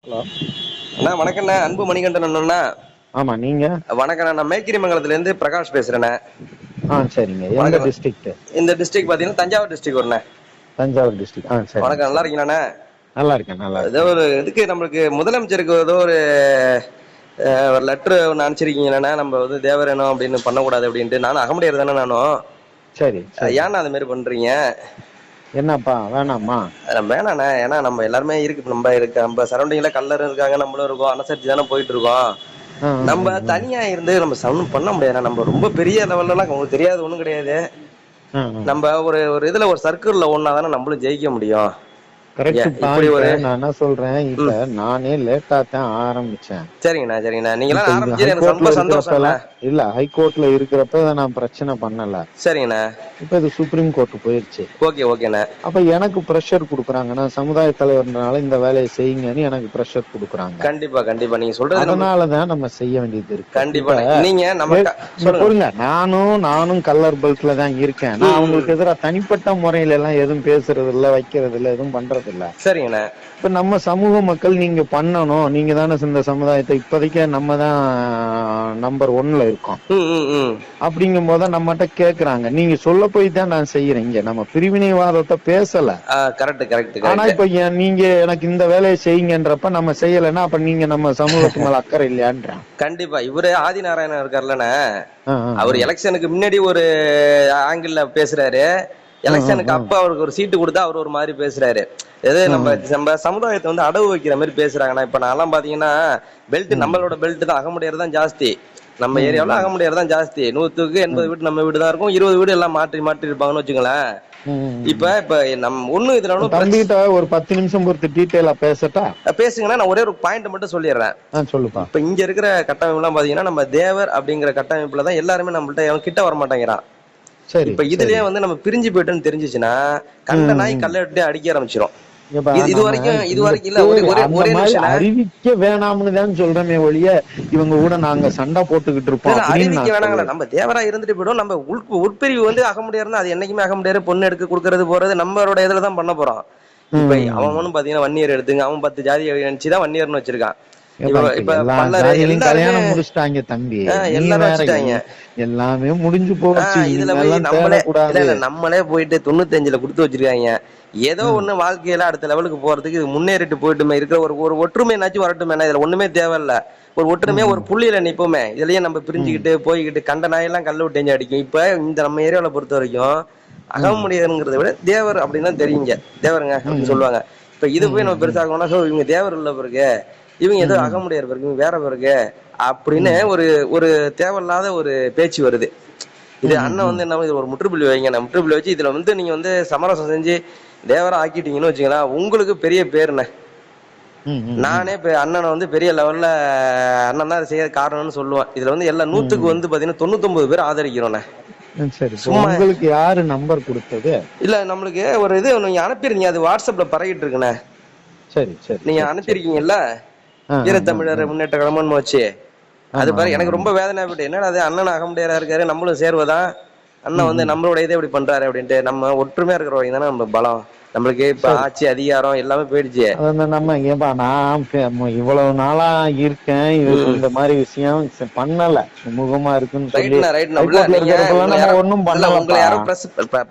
Hello. அண்ணா வணக்கண்ணா, அன்பு மணிகண்டன் அண்ணா. ஆமா, நீங்க? வணக்கண்ணா, நான் மேக்கிரிமங்கலத்துல இருந்து பிரகாஷ் பேசுறேண்ணே. சரிங்க. எந்த வணக்கம். டிஸ்ட்ரிக்ட்? இந்த டிஸ்ட்ரிக்ட் பாத்தீங்கன்னா தஞ்சாவூர் டிஸ்ட்ரிக்ட் வருண்ணே. தஞ்சாவூர் டிஸ்ட்ரிக்ட். சரிங்க வணக்கம், நல்லா சரிங்க. இருக்கீங்களாண்ணே? நல்லா இருக்கேன் நல்லா ஏதோ இருக்கேன். ஒரு இதுக்கு நம்மளுக்கு முதலமைச்சருக்கு ஏதோ ஒரு லெட்டர் ஒன்று அனுப்பிச்சிருக்கீங்களேண்ணா. நம்ம வந்து தேவரேனம் அப்படின்னு பண்ணக்கூடாது அப்படின்ட்டு. நானும் அகமுடையார் தானே நானும். சரி சரி. ஏன்னா அது மாதிரி பண்றீங்க? என்னப்பா வேணாமா? வேணாண்ணே, ஏன்னா நம்ம எல்லாருமே இருக்கு, நம்ம சரௌண்டிங்ல கல்லர் இருக்காங்க, நம்மளும் இருக்கோம், அனுசரிச்சு தானே போயிட்டு இருக்கோம். ஆ, ஆ, நம்ம ஆ, தனியா இருந்து நம்ம ஒன்றும் பண்ண முடியாது. நம்ம ரொம்ப பெரிய லெவல்ல எல்லாம் உங்களுக்கு தெரியாது, ஒண்ணும் கிடையாது. ஆ, ஆ. நம்ம ஒரு ஒரு இதுல ஒரு சர்க்கிள்ல ஒண்ணாதானே நம்மளும் ஜெயிக்க முடியும். கரெக்டுப்பா. இப்படி இப்ப ஒரு நான் என்ன சொல்றேன், இப்ப நானே லேட்டா தான் ஆரம்பிச்சேன். சரிங்கண்ணா சரிங்கண்ணா, நீங்களாம் இப்ப இது ஆரம்பிச்சது எனக்கு ஹைகோர்ட்ல ரொம்ப இருக்கிறப்ப சந்தோஷம்ண்ணா. எல்லாம் இல்ல, ஹைகோர்ட்ல இருக்கிறப்ப இதை நான் பிரச்சனை பண்ணல. சரிங்கண்ணா. இப்ப இது சுப்ரீம் கோர்ட் போயிருச்சு. ஓகே ஓகேண்ணா. அப்ப எனக்கு பிரஷர் குடுக்குறாங்க, நான் சமுதாய தலைவர்னால இந்த வேலையை செய்யுங்கன்னு எனக்கு பிரஷர் குடுக்குறாங்க. கண்டிப்பா கண்டிப்பா, நீங்க சொல்றது நம்மளுக்கு அதனாலதான் நம்ம செய்ய வேண்டியது இருக்கு. இப்ப கண்டிப்பாண்ணே. நீங்க நம்ம இங்க சொல்லுங்க. பொறுங்க, நானும் கல்லர் பெல்ட்ல தான் இருக்கேன். நான் ம். அவங்களுக்கு எதிராக தனிப்பட்ட முறையில எல்லாம் எதுவும் பேசுறது இல்ல, வைக்கிறது இல்ல, எதுவும் பண்றது இல்ல. சரிங்கண்ணா. இப்ப நம்ம சமூக மக்கள் நீங்க பண்ணணும், நீங்க தானே இந்த சமுதாயத்தை இப்போதைக்கு நம்ம தான் நம்பர் 1ல இருக்கோம். ம் ம் ம். அப்படிங்கும் போது நம்மகிட்ட கேக்குறாங்க, நீங்க சொல்ல போய் தான் நான் செய்யறேன். இங்க நம்ம பிரிவினைவாதத்தை பேசல. கரெக்ட் கரெக்ட் ஆனா கரெக்ட். இப்ப நீங்க எனக்கு இந்த வேலையை செய்யுங்கன்றப்ப நம்ம செய்யலைன்னா அப்ப நீங்க நம்ம சமூகத்து மேல அக்கறை இல்லையான்றான். கண்டிப்பா, இவரு ஆதி நாராயணன் இருக்காருல்லண்ணே. ஆ, அவர் ஆ, எலெக்ஷனுக்கு முன்னாடி ஒரு ஆங்கிள் பேசுறாரு, ஆ, ஆ, எலெக்ஷனுக்கு ஆ, அப்ப அவருக்கு ஒரு சீட்டு கொடுத்தா அவர் ஒரு மாதிரி பேசுறாரு. எது ஆ, நம்ம ஆ. நம்ம சமுதாயத்தை வந்து அடவு வைக்கிற மாதிரி பேசுறாங்கண்ணா. இப்ப நான்லாம் பாத்தீங்கன்னா பெல்ட், ம், நம்மளோட பெல்ட் தான், அகமுடையர் தான் ஜாஸ்தி. நம்ம ம், ஏரியாவில் ம், அகமுடையர் தான் ஜாஸ்தி. 100க்கு 80 ம், வீடு நம்ம வீடு தான் இருக்கும், 20 வீடு எல்லாம் மாற்றி மாற்றி இருப்பாங்கன்னு வச்சுங்களேன். இப்ப ம். இப்ப நம்ம ஒண்ணு இதுல ஒன்றும் தம்பிகிட்ட ஒரு 10 நிமிஷம் பொறுத்து டீட்டெயிலா பேசட்டா? பேசுங்கன்னா, நான் ஒரே ஒரு பாயிண்ட் மட்டும் சொல்லிடுறேன். சொல்லுப்பா. இப்ப இங்க இருக்கிற கட்டமைப்புலாம் பாத்தீங்கன்னா, நம்ம தேவர் அப்படிங்கிற கட்டமைப்புல தான் எல்லாருமே நம்மள்ட்ட எவன் கிட்ட வர மாட்டேங்கிறான். சரி இப்ப சரி. இதுலயே வந்து நம்ம பிரிஞ்சு போயிட்டோம்னு தெரிஞ்சுச்சுன்னா, கண்ட ம், நாய் ம். கல்லெடுத்து அடிக்க ஆரம்பிச்சிடும். ஏப்பா, இது நம்ம வரைக்கும் இது இந்த வரைக்கும் இல்ல, ஒரே பேரு ஒரே அந்த ஒரே மாதிரி நிமிஷம்ண்ணே. அறிவிக்க வேணாம்னு தான் சொல்றேனே ஒழிய, இவங்க கூட நாங்க சண்டை போட்டுக்கிட்டு இருப்போம் இல்ல, அப்படின்னு அறிவிக்க நான் வேணாங்களா, சொல்லல. நம்ம தேவரா இருந்துட்டு போயிடும். நம்ம உட்பிரிவு வந்து அகமுடையார்னா அது என்னைக்குமே அகமுடையாரு, பொண்ணு எடுக்க கொடுக்கறது போறது நம்மளோட இதுல தான் பண்ண போறோம். இப்ப ம். அவனும் பாத்தீங்கன்னா வன்னியர் எடுத்துங்க, அவன் 10 ஜாதி நினைச்சுதான் வன்னியர்னு வச்சிருக்கான். ஏப்பா, இப்ப இப்ப இப்ப எல்லா பல்லரு ஜாதியிலையும் எல்லாருமே கல்யாணம் முடிச்சிட்டாங்க தம்பி. நீ எல்லாரும் வேற வச்சுட்டாங்க. எல்லாமே முடிஞ்சு போச்சு, இதுல இனிமே போய் எல்லாம் நம்மளே இல்ல தேடக்கூடாது. இல்ல நம்மளே போயிட்டு 95ல கொடுத்து வச்சிருக்காங்க. ஏதோ ம், ஒண்ணு வாழ்க்கையில அடுத்த லெவலுக்கு போறதுக்கு இது முன்னேறிட்டு போயிட்டுமே இருக்கிற ஒரு ஒரு ஒற்றுமைனாச்சும் வரட்டுமே. இதுல ஒண்ணுமே தேவையில்ல. ஒரு ஒற்றுமையா ஒரு ம், புள்ளியில நிப்போமே. இதுலயே நம்ம ம், பிரிஞ்சுக்கிட்டு போய்கிட்டு கண்ட நாயெல்லாம் கல்லு விட்டு எஞ்சு அடிக்கும். இப்ப இந்த நம்ம ஏரியாவில பொறுத்த வரைக்கும் ம், அகமுடையருங்கிறத விட தேவர் அப்படின்னு தான் தெரியுங்க. தேவருங்க அப்படின்னு ம், சொல்லுவாங்க. இப்ப இது போய் நம்ம ம், பெருசாகணும்னா, சோ இவங்க தேவர் இல்ல பிறகு, இவங்க ஏதோ ம், அகமுடையர் பிறகு, இவங்க வேற பிறகு அப்படின்னு ம், ஒரு ஒரு தேவையில்லாத ஒரு பேச்சு வருது. இது ம், அண்ணன் வந்து ம், என்ன, இது ஒரு முற்றுப்புள்ளி வைங்க. நான் முற்றுப்புள்ளி வச்சு இதுல வந்து நீங்க வந்து சமரசம் செஞ்சு தேவரா ஆக்கிட்டீங்கன்னு வச்சுங்களேன், உங்களுக்கு பெரிய பேருண்ணே. ம், ம், நானே இப்ப அண்ணனை வந்து பெரிய லெவல்ல அண்ணன் தான் செய்ய காரணம்னு சொல்லுவேன். இதுல வந்து எல்லா நூத்துக்கு ம். வந்து பாத்தீங்கன்னா 99 பேர் ஆதரிக்கிறோண்ணே. சரி. இப்போ சும்மா உங்களுக்கு யாரு நம்பர் கொடுத்தது? இல்ல, நம்மளுக்கு ஒரு இது நீங்க அனுப்பிருந்தீங்க, அது வாட்ஸ்அப்ல பரவிட்டு இருக்குண்ணே. சரி சரி நீங்க சரி சரி. அனுப்பியிருக்கீங்கல்ல, ஆ, ஆ, ஆ, ஈரத்தமிழர் ஆ. முன்னேற்ற கழகம்னு வச்சு. அது ஆமா பாரு, ஆமா எனக்கு ஆமா. ரொம்ப வேதனை ஆயிட்டு. என்னடா அது, அண்ணன் அகமுடையாரா இருக்காரு, நம்மளும் சேர்வதான். அண்ணன் ம், வந்து ம். நம்மளோட இதை இப்படி பண்றாரு அப்படின்ட்டு. நம்ம ஒற்றுமையா இருக்கிற வரைக்கும் தானே நம்ம பலம். நம்மளுக்கு இப்ப சரி. ஆட்சி அதிகாரம் எல்லாமே போயிடுச்சு. அது வந்து நம்ம ஏன்பா, நான் இவ்வளவு நாளா இருக்கேன், இதுக்கு ம். இந்த மாதிரி விஷயம் பண்ணல. சுமூகமா இருக்குன்னு சொல்லி ரைட்ண்ணா ரைட்ண்ணா. இல்ல, ஹைகோர்ட்ல நீங்க இருக்கிறப்பெல்லாம் உங்களை நம்ம யாரோ ஒண்ணும் இல்ல உங்களை பண்ணலப்பா. யாரோ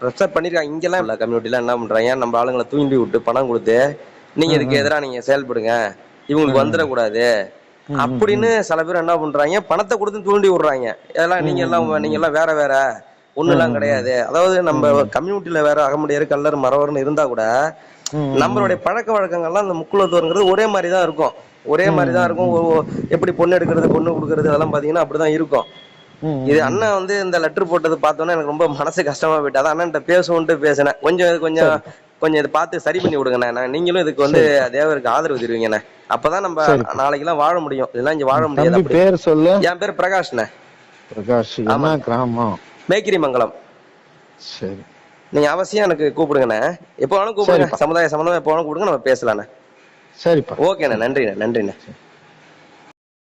ப்ரெஷர் பண்ணிருக்காங்க. இங்கெல்லாம் இல்ல, கம்யூனிட்டில என்ன பண்றாங்க, நம்ம ஆளுங்களை தூண்டி விட்டு பணம் கொடுத்து நீங்க ம், இதுக்கு ம், எதிராக நீங்க செயல்படுங்க, இவங்களுக்கு ம், வந்துடக்கூடாது ம், ம், அப்படின்னு ம், சில பேர் என்ன பண்றாங்க, பணத்தை கொடுத்து தூண்டி விடுறாங்க. இதெல்லாம் ம், நீங்க ம், எல்லாம் வேற வேற ம், ஒண்ணுலாம் ம், கிடையாது. அதாவது நம்ம ம், கம்யூனிட்டில வேற அகமுடையாரு கல்லர் மறவர்னு இருந்தா கூட நம்மளுடைய ம், பழக்க வழக்கங்கள்லாம் அந்த முக்குலத்தோருங்கிறது ஒரே மாதிரி தான் இருக்கும். ஒரே மாதிரி தான் இருக்கும். ம், எப்படி பொண்ணு எடுக்கிறது, பொண்ணு கொடுக்கறது, அதெல்லாம் பாத்தீங்கன்னா அப்படிதான் இருக்கும். இது ம். அண்ணன் வந்து இந்த லெட்டர் போட்டது பார்த்தோன்னே எனக்கு ரொம்ப மனசு கஷ்டமா போயிட்டு, அதான் அண்ணன்ட்ட பேசுவோன்ட்டு பேசினேன். கொஞ்சம் கொஞ்சம் சரிப்பா கொஞ்சம் இதை பார்த்து சரி பண்ணி விடுங்கண்ணே. நீங்களும் இதுக்கு வந்து சரிப்பா தேவருக்கு ஆதரவு தெரிவிங்கண்ணே. அப்பதான் நம்ம சரிப்பா. நாளைக்கெல்லாம் வாழ முடியும். இதெல்லாம் இங்க வாழ முடியாது தம்பி அப்படி. பேர் சொல்லு. என் பேர் பிரகாஷ்ண்ணே. பிரகாஷ். என்ன ஆமாண்ணே, கிராமம்? மேக்கிரிமங்கலம். சரி. நீங்க அவசியம் எனக்கு கூப்பிடுங்கண்ணே. எப்போ வேணாலும் கூப்பிடுங்க, சரிப்பா சமுதாய சம்பந்தமா எப்போ வேணாலும் கூப்பிடுங்க, நம்ம பேசலாண்ணே. சரிப்பா. ஓகேண்ணே, சரி நன்றிண்ணே நன்றிண்ணே. சரி.